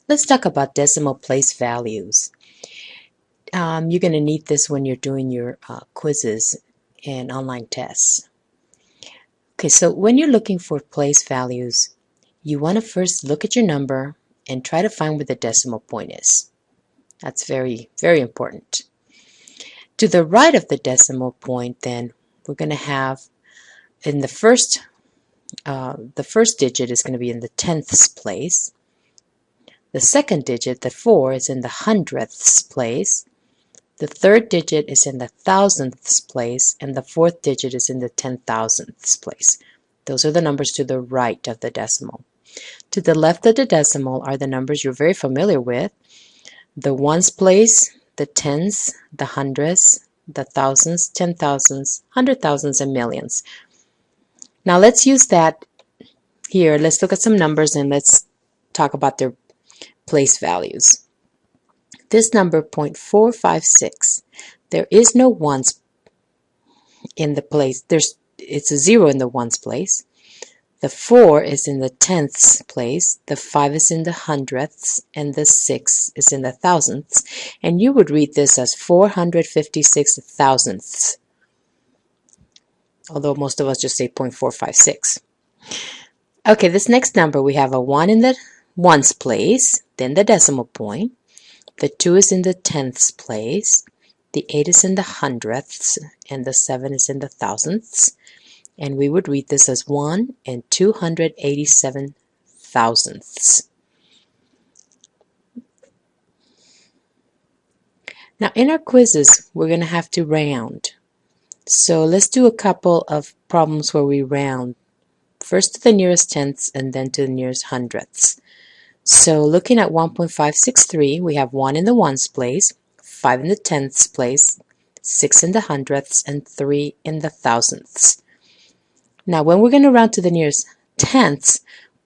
Let's talk about decimal place values. You're going to need this when you're doing your quizzes and online tests. Okay, so when you're looking for place values, you want to first look at your number and try to find where the decimal point is. That's very, very important. To the right of the decimal point, then, we're going to have in the first digit is going to be in the tenths place. The second digit, the 4, is in the hundredths place. The third digit is in the thousandths place, and the fourth digit is in the 10,000ths place. Those are the numbers to the right of the decimal. To the left of the decimal are the numbers you're very familiar with: the ones place, the tens, the hundreds, the thousands, 10,000s, 100,000s, and millions. Now let's use that here. Let's look at some numbers and let's talk about their place values. This number 0.456, there is no ones in the place. It's a 0 in the ones place. The 4 is in the tenths place, the 5 is in the hundredths, and the 6 is in the thousandths. And you would read this as 456 thousandths, although most of us just say 0.456. Okay, this next number, we have a 1 in the ones place, then the decimal point. The 2 is in the tenths place, the 8 is in the hundredths, and the 7 is in the thousandths. And we would read this as 1 and 287 thousandths. Now in our quizzes, we're going to have to round. So let's do a couple of problems where we round. First to the nearest tenths and then to the nearest hundredths. So looking at 1.563, we have 1 in the ones place, 5 in the tenths place, 6 in the hundredths, and 3 in the thousandths. Now when we're going to round to the nearest tenths,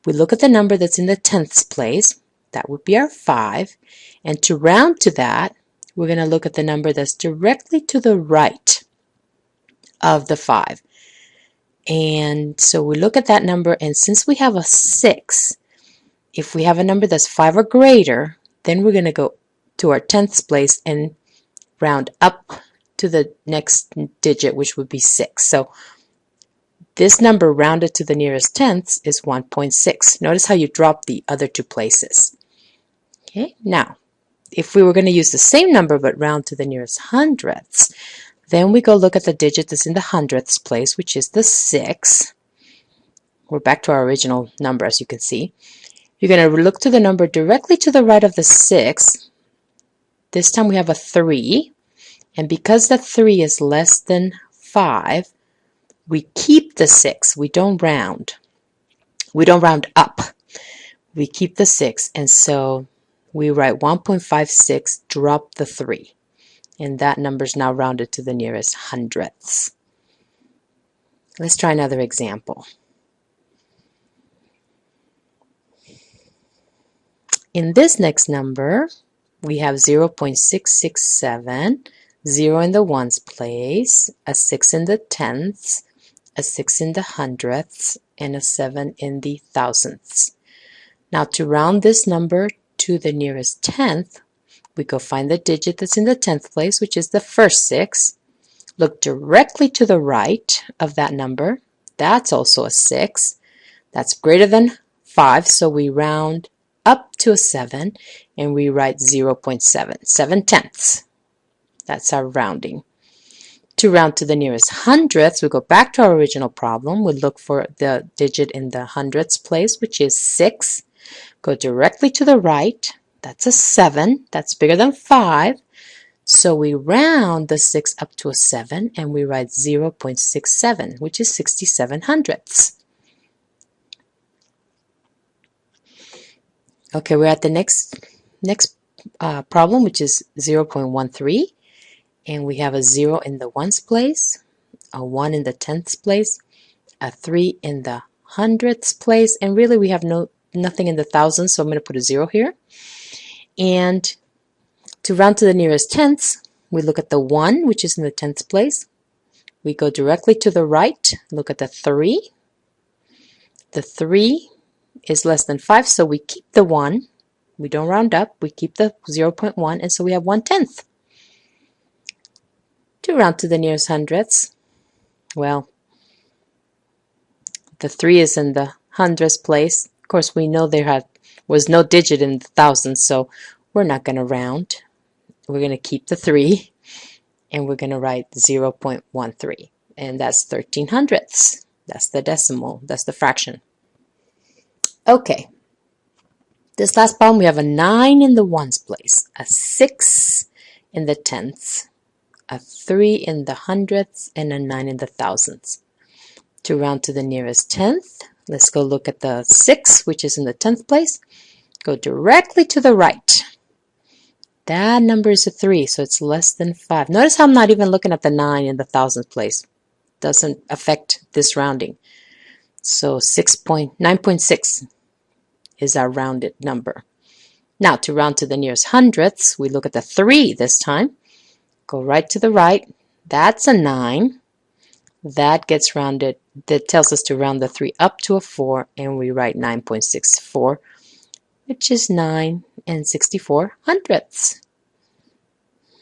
we look at the number that's in the tenths place. That would be our 5. And to round to that, we're going to look at the number that's directly to the right of the 5. And so we look at that number, and since we have a 6, if we have a number that's 5 or greater, then we're going to go to our tenths place and round up to the next digit, which would be 6. So this number rounded to the nearest tenths is 1.6. Notice how you drop the other two places. Okay, now if we were going to use the same number but round to the nearest hundredths, then we go look at the digit that's in the hundredths place, which is the 6. We're back to our original number, as you can see. You're going to look to the number directly to the right of the 6. This time we have a 3. And because the 3 is less than 5, we keep the 6. We don't round. We don't round up. We keep the 6. And so we write 1.56, drop the 3. And that number is now rounded to the nearest hundredths. Let's try another example. In this next number, we have 0.667, 0 in the ones place, a 6 in the tenths, a 6 in the hundredths, and a 7 in the thousandths. Now to round this number to the nearest tenth, we go find the digit that's in the tenth place, which is the first 6. Look directly to the right of that number. That's also a 6. That's greater than 5, so we round up to a 7, and we write 0.7, 7 tenths. That's our rounding. To round to the nearest hundredths, we go back to our original problem. We look for the digit in the hundredths place, which is 6. Go directly to the right. That's a 7. That's bigger than 5. So we round the 6 up to a 7, and we write 0.67, which is 67 hundredths. Okay, we're at the next problem, which is 0.13, and we have a 0 in the ones place, a 1 in the tenths place, a 3 in the hundredths place, and really we have nothing in the thousands, so I'm going to put a 0 here. And to round to the nearest tenths, we look at the 1, which is in the tenths place. We go directly to the right, look at the 3. The 3 is less than 5, so we keep the 1. We don't round up. We keep the 0.1, and so we have 1/10. To round to the nearest hundredths, well, the 3 is in the hundredths place. Of course, we know there was no digit in the thousands, so we're not going to round. We're going to keep the 3, and we're going to write 0.13, and that's 13 hundredths. That's the decimal. That's the fraction. Okay. This last problem, we have a 9 in the ones place, a 6 in the tenths, a 3 in the hundredths, and a 9 in the thousands. To round to the nearest tenth, let's go look at the 6, which is in the 10th place. Go directly to the right. That number is a 3, so it's less than 5. Notice how I'm not even looking at the 9 in the thousandth place. Doesn't affect this rounding. So 9.6 is our rounded number. Now to round to the nearest hundredths, we look at the 3 this time. Go right to the right. That's a 9. That gets rounded. That tells us to round the 3 up to a 4, and we write 9.64, which is 9 and 64 hundredths.